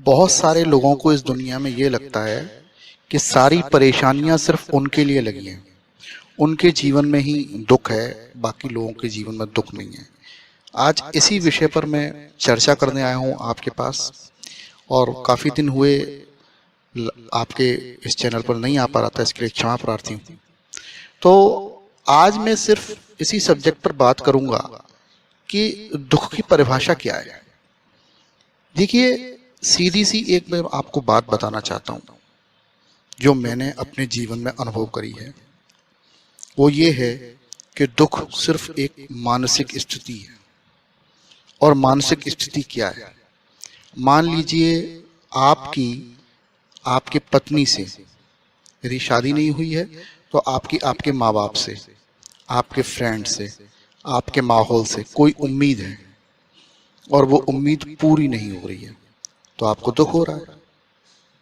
बहुत सारे लोगों को इस दुनिया में ये लगता है कि सारी परेशानियां सिर्फ उनके लिए लगी हैं, उनके जीवन में ही दुख है, बाकी लोगों के जीवन में दुख नहीं है। आज इसी विषय पर मैं चर्चा करने आया हूं आपके पास, और काफ़ी दिन हुए आपके इस चैनल पर नहीं आ पा रहा था, इसके लिए क्षमा प्रार्थी हूँ। तो आज मैं सिर्फ इसी सब्जेक्ट पर बात करूंगा कि दुख की परिभाषा क्या है। देखिए, सीधी सी एक मैं आपको बात बताना चाहता हूँ जो मैंने अपने जीवन में अनुभव करी है। वो ये है कि दुख सिर्फ एक मानसिक स्थिति है। और मानसिक स्थिति क्या है? मान लीजिए आपकी पत्नी से यदि शादी नहीं हुई है तो आपके माँ बाप से, आपके फ्रेंड से, आपके माहौल से कोई उम्मीद है और वो उम्मीद पूरी नहीं हो रही है, तो आपको दुख हो रहा है।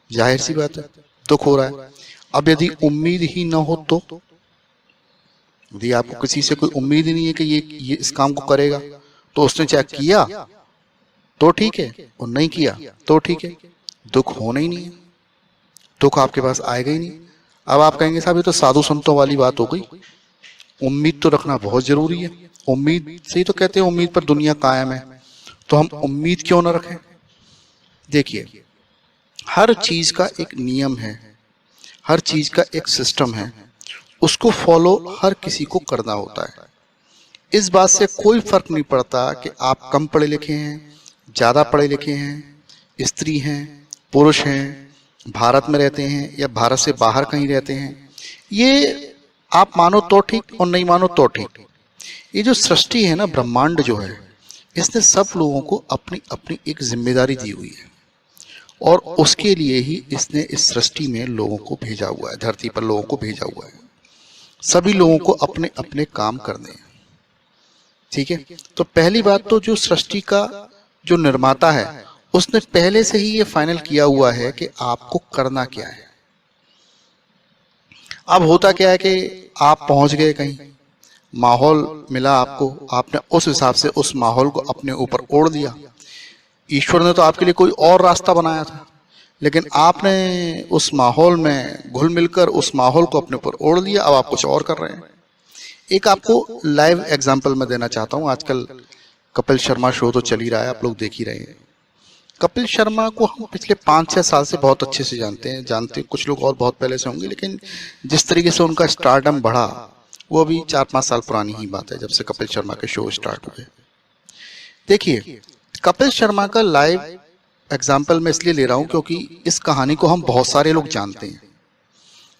जाहिर सी बात है, दुख हो रहा है। अब यदि उम्मीद ही ना हो तो, यदि आपको किसी से कोई उम्मीद ही नहीं है कि ये इस काम को करेगा, तो उसने चाहे किया तो ठीक है और नहीं किया तो ठीक है, दुख होना ही नहीं है, दुख आपके पास आएगा ही नहीं। अब आप कहेंगे साहब ये तो साधु संतों वाली बात हो गई, उम्मीद तो रखना बहुत जरूरी है, उम्मीद से ही तो कहते हैं उम्मीद पर दुनिया कायम है, तो हम उम्मीद क्यों ना रखें। देखिए, हर चीज का एक नियम है, हर चीज का एक सिस्टम है, उसको फॉलो हर किसी को करना होता है। इस बात से कोई फर्क नहीं पड़ता कि आप कम पढ़े लिखे हैं, ज्यादा पढ़े लिखे हैं, स्त्री हैं, पुरुष हैं, भारत में रहते हैं या भारत से बाहर कहीं रहते हैं। ये आप मानो तो ठीक और नहीं मानो तो ठीक। ये जो सृष्टि है ना, ब्रह्मांड जो है, इसने सब लोगों को अपनी अपनी एक जिम्मेदारी दी हुई है और उसके लिए ही इसने इस सृष्टि में लोगों को भेजा हुआ है, धरती पर लोगों को भेजा हुआ है। सभी लोगों को अपने अपने काम करने हैं, ठीक है। तो पहली बात तो जो सृष्टि का जो निर्माता है उसने पहले से ही ये फाइनल किया हुआ है कि आपको करना क्या है। अब होता क्या है कि आप पहुंच गए कहीं, माहौल मिला आपको, आपने उस हिसाब से उस माहौल को अपने ऊपर ओढ़ दिया। ईश्वर ने तो आपके लिए कोई और रास्ता बनाया था, लेकिन आपने उस माहौल में घुल मिलकर उस माहौल को अपने ऊपर ओढ़ लिया। अब आप कुछ और कर रहे हैं। एक आपको लाइव एग्जांपल मैं देना चाहता हूं। आजकल कपिल शर्मा शो तो चल ही रहा है, आप लोग देख ही रहे हैं। कपिल शर्मा को हम पिछले 5-6 साल से बहुत अच्छे से जानते हैं, कुछ लोग और बहुत पहले से होंगे, लेकिन जिस तरीके से उनका स्टारडम बढ़ा वो अभी 4-5 साल पुरानी ही बात है, जब से कपिल शर्मा के शो स्टार्ट हुए। देखिए, कपिल शर्मा का लाइव एग्जाम्पल मैं इसलिए ले रहा हूं क्योंकि इस कहानी को हम बहुत सारे लोग जानते हैं।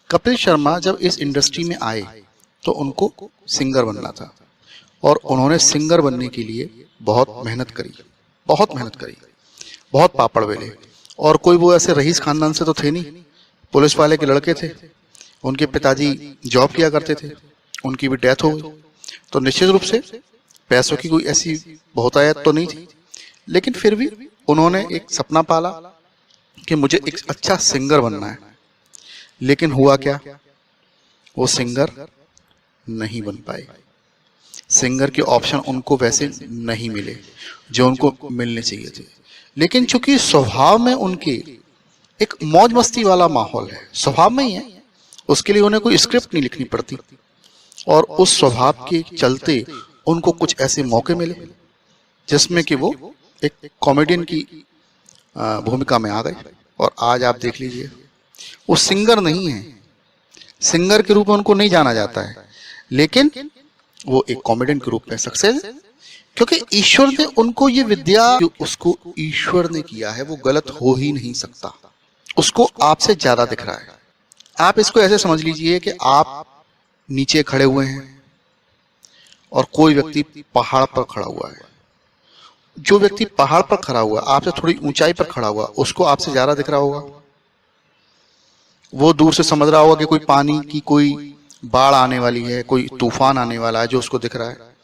कपिल शर्मा जब इस इंडस्ट्री में आए तो उनको सिंगर बनना था और उन्होंने सिंगर बनने के लिए बहुत मेहनत करी, बहुत पापड़ बेले। और कोई वो ऐसे रईस खानदान से तो थे नहीं, पुलिस वाले के लड़के थे, उनके पिताजी जॉब किया करते थे, उनकी भी डेथ हो गई, तो निश्चित रूप से पैसों की कोई ऐसी बहुतायत तो नहीं थी। लेकिन फिर भी उन्होंने एक सपना पाला कि मुझे एक अच्छा सिंगर बनना है। लेकिन हुआ क्या, वो सिंगर नहीं बन पाए। सिंगर के ऑप्शन उनको वैसे नहीं मिले जो उनको मिलने चाहिए थे। लेकिन चूंकि स्वभाव में उनके एक मौज मस्ती वाला माहौल है, स्वभाव में ही है, उसके लिए उन्हें कोई स्क्रिप्ट नहीं लिखनी पड़ती, और उस स्वभाव के चलते उनको कुछ ऐसे मौके मिले जिसमें कि वो एक कॉमेडियन की भूमिका में आ गए। और आज आप देख लीजिए, वो सिंगर नहीं है, सिंगर के रूप में उनको नहीं जाना जाता है, लेकिन वो एक कॉमेडियन के रूप में सक्सेस, क्योंकि ईश्वर ने उनको ये विद्या, जो उसको ईश्वर ने किया है वो गलत हो ही नहीं सकता, उसको आपसे ज्यादा दिख रहा है। आप इसको ऐसे समझ लीजिए कि आप नीचे खड़े हुए हैं और कोई व्यक्ति पहाड़ पर खड़ा हुआ है। जो व्यक्ति पहाड़ पर खड़ा हुआ, आपसे थोड़ी ऊंचाई पर खड़ा हुआ, उसको आपसे ज्यादा दिख रहा होगा। वो दूर से समझ रहा होगा कि कोई पानी की कोई बाढ़ आने वाली है, कोई तूफान आने वाला है, जो उसको दिख रहा है,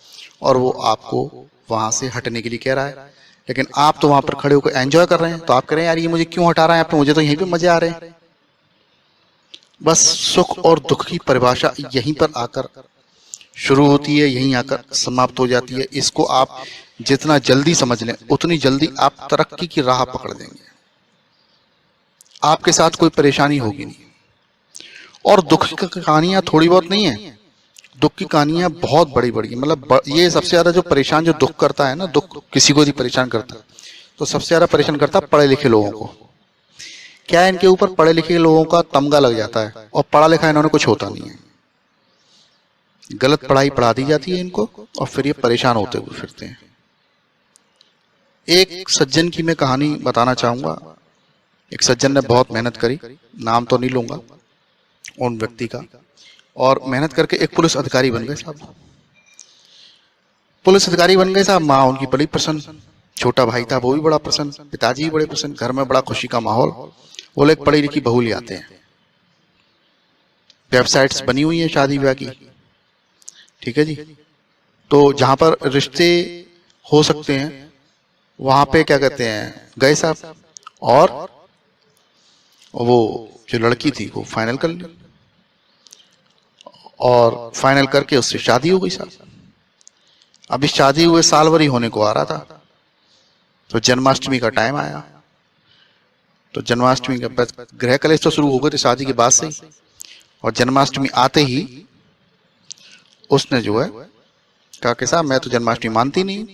और वो आपको वहां से हटने के लिए कह रहा है। लेकिन आप तो वहां पर खड़े होकर एंजॉय कर रहे हैं, तो आप कह रहे हैं यार ये मुझे क्यों हटा रहा है, आप मुझे तो यहीं पे मजे आ रहे हैं। बस सुख और दुख की परिभाषा यहीं पर आकर शुरू होती है, यहीं आकर समाप्त हो जाती है। इसको आप जितना जल्दी समझ लें उतनी जल्दी आप तरक्की की राह पकड़ देंगे। आपके साथ कोई परेशानी होगी नहीं। और दुख की कहानियां थोड़ी बहुत नहीं है, दुख की कहानियां बहुत बड़ी बड़ी, मतलब ये सबसे ज्यादा जो परेशान, जो दुख करता है ना, दुख किसी को भी परेशान करता है तो सबसे ज्यादा परेशान करता है पढ़े लिखे लोगों को। क्या है, इनके ऊपर पढ़े लिखे लोगों का तमगा लग जाता है और पढ़ा लिखा इन्होंने कुछ होता नहीं है। गलत पढ़ाई पढ़ा दी जाती है इनको और फिर ये परेशान होते हुए फिरते हैं। एक सज्जन की मैं कहानी बताना चाहूंगा। एक सज्जन ने बहुत मेहनत करी, नाम तो नहीं लूंगा उन व्यक्ति का, और मेहनत करके एक पुलिस अधिकारी बन गए साहब। पुलिस अधिकारी बन गए साहब। माँ उनकी बड़ी प्रसन्न, छोटा भाई था वो भी बड़ा प्रसन्न, पिताजी भी बड़े प्रसन्न, घर में बड़ा खुशी का माहौल। वो लोग पढ़ी लिखी बहू ले आते हैं, वेबसाइट्स बनी हुई हैं शादी ब्याह की, ठीक है जी। तो जहां पर रिश्ते हो सकते हैं वहां पे क्या कहते हैं, गए साहब, और वो जो लड़की थी वो फाइनल कर ली, और फाइनल करके उससे शादी हो गई साहब। अभी शादी हुए साल भर ही होने को आ रहा था, तो जन्माष्टमी का टाइम आया। तो जन्माष्टमी का गृह कलेश तो शुरू हो गए थे शादी के बाद से ही, और जन्माष्टमी आते ही उसने जो है कहा कि साहब मैं तो जन्माष्टमी मानती नहीं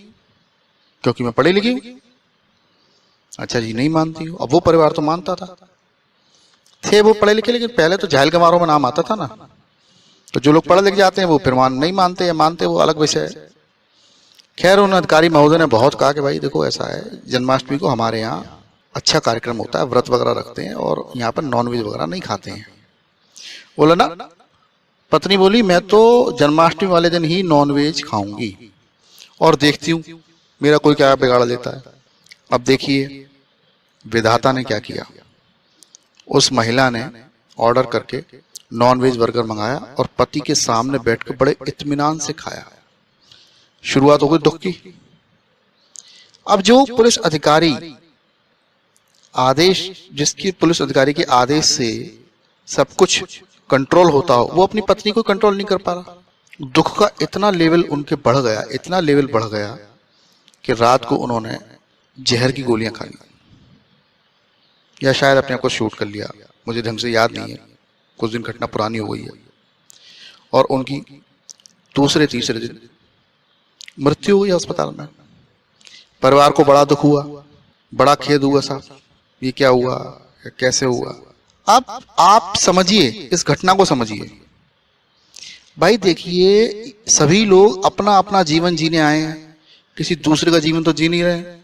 क्योंकि मैं पढ़ी लिखी हूं। अच्छा जी, नहीं मानती हूँ। अब वो परिवार तो मानता था, थे वो पढ़े लिखे, लेकिन पहले तो जाहिल गमारों में नाम आता था ना, तो जो लोग पढ़े लिख जाते हैं वो फिर नहीं मानते या मानते, वो अलग विषय है। खैर उन अधिकारी महोदय ने बहुत कहा कि भाई देखो ऐसा है, जन्माष्टमी को हमारे यहाँ अच्छा कार्यक्रम होता है, व्रत वगैरह रखते हैं और यहाँ पर नॉनवेज वगैरह नहीं खाते हैं। बोला ना, पत्नी बोली मैं तो जन्माष्टमी वाले दिन ही नॉनवेज खाऊंगी और देखती हूँ मेरा कोई क्या बिगाड़ लेता है। अब देखिए विधाता ने क्या किया, उस महिला ने ऑर्डर करके नॉनवेज बर्गर मंगाया और पति के सामने बैठकर बड़े इत्मीनान से खाया। शुरुआत हो गई दुख की। अब जो पुलिस अधिकारी आदेश, जिसकी पुलिस अधिकारी के आदेश से सब कुछ कंट्रोल होता हो, वो अपनी पत्नी को कंट्रोल नहीं कर पा रहा। दुख का इतना लेवल उनके बढ़ गया, इतना लेवल बढ़ गया कि रात को उन्होंने जहर की गोलियां खा ली, या शायद अपने आप को शूट कर लिया, मुझे ढंग से याद नहीं है, कुछ दिन घटना पुरानी हो गई है। और उनकी दूसरे तीसरे दिन मृत्यु हुई अस्पताल में। परिवार को बड़ा दुख हुआ, बड़ा खेद हुआ साहब, ये क्या हुआ, कैसे हुआ। अब आप समझिए, इस घटना को समझिए भाई। देखिए सभी लोग अपना अपना जीवन जीने आए हैं, किसी दूसरे का जीवन तो जी नहीं रहे हैं।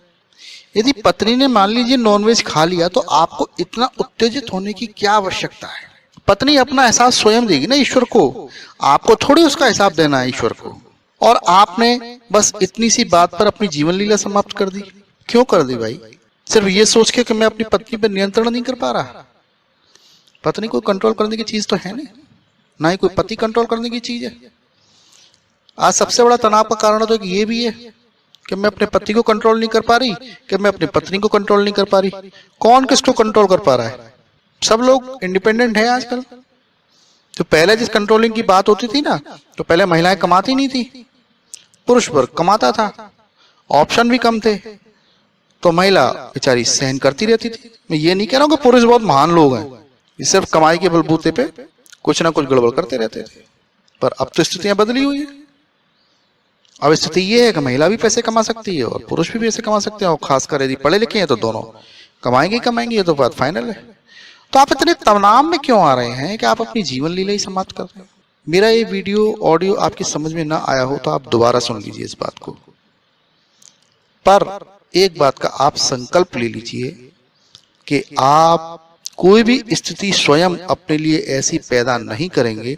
यदि पत्नी ने मान लीजिए नॉनवेज खा लिया तो आपको इतना उत्तेजित होने की क्या आवश्यकता है। पत्नी अपना एहसास स्वयं देगी ना ईश्वर को, आपको थोड़ी उसका हिसाब देना है ईश्वर को। और आपने बस इतनी सी बात पर अपनी जीवन लीला समाप्त कर दी। क्यों कर दी भाई? सिर्फ ये सोच के कि मैं अपनी पत्नी पर नियंत्रण नहीं कर पा रहा। पत्नी को कंट्रोल करने की चीज तो है नहीं, ना ही कोई पति कंट्रोल करने की चीज है। आज सबसे बड़ा तनाव का कारण तो ये भी है कि मैं अपने पति को कंट्रोल नहीं कर पा रही, कि मैं अपनी पत्नी को कंट्रोल नहीं कर पा रही। कौन किसको कंट्रोल कर पा रहा है? सब लोग इंडिपेंडेंट है आजकल। तो पहले जिस कंट्रोलिंग की बात होती थी ना, तो पहले महिलाएं कमाती नहीं थी, पुरुष वर्ग कमाता था, ऑप्शन भी कम थे, तो महिला बेचारी सहन करती रहती थी। मैं ये नहीं कह रहा हूं कि पुरुष बहुत महान लोग हैं, ये सिर्फ कमाई के बलबूते पे कुछ ना कुछ गड़बड़ करते रहते थे। पर अब तो स्थितियां बदली हुई है। अब स्थिति ये है कि महिला भी पैसे कमा सकती है और पुरुष भी पैसे कमा सकते हैं, और खासकर यदि पढ़े लिखे हैं तो दोनों कमाएंगे ही कमाएंगे, ये तो बात फाइनल है। तो आप इतने तनाव में क्यों आ रहे हैं कि आप अपनी जीवन लीला ही समाप्त कर रहे हैं? मेरा ये वीडियो ऑडियो आपकी समझ में ना आया हो तो आप दोबारा सुन लीजिए इस बात को। पर एक बात का आप संकल्प ले लीजिए कि आप कोई भी स्थिति स्वयं अपने लिए ऐसी पैदा नहीं करेंगे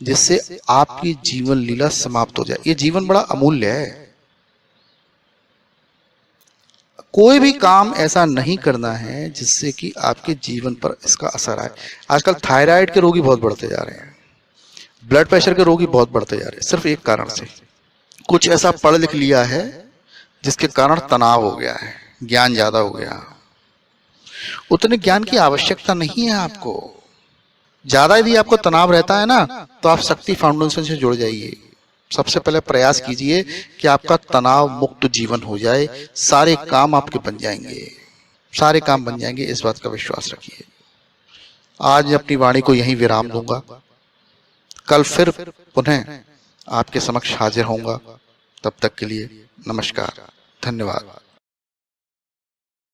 जिससे आपकी जीवन लीला समाप्त हो जाए। ये जीवन बड़ा अमूल्य है। कोई भी काम ऐसा नहीं करना है जिससे कि आपके जीवन पर इसका असर आए। आजकल थायराइड के रोगी बहुत बढ़ते जा रहे हैं, ब्लड प्रेशर के रोगी बहुत बढ़ते जा रहे हैं, सिर्फ एक कारण से, कुछ ऐसा पढ़ लिख लिया है जिसके कारण तनाव हो गया है, ज्ञान ज्यादा हो गया। उतने ज्ञान की आवश्यकता नहीं है आपको। ज्यादा यदि आपको तनाव रहता है ना, तो आप शक्ति फाउंडेशन से जुड़ जाइए। सबसे पहले प्रयास कीजिए कि आपका तनाव मुक्त जीवन हो जाए, सारे काम आपके बन जाएंगे, सारे काम बन जाएंगे, इस बात का विश्वास रखिए। आज अपनी वाणी को यहीं विराम दूंगा। कल फिर पुनः आपके समक्ष हाजिर होऊंगा। तब तक के लिए नमस्कार, धन्यवाद।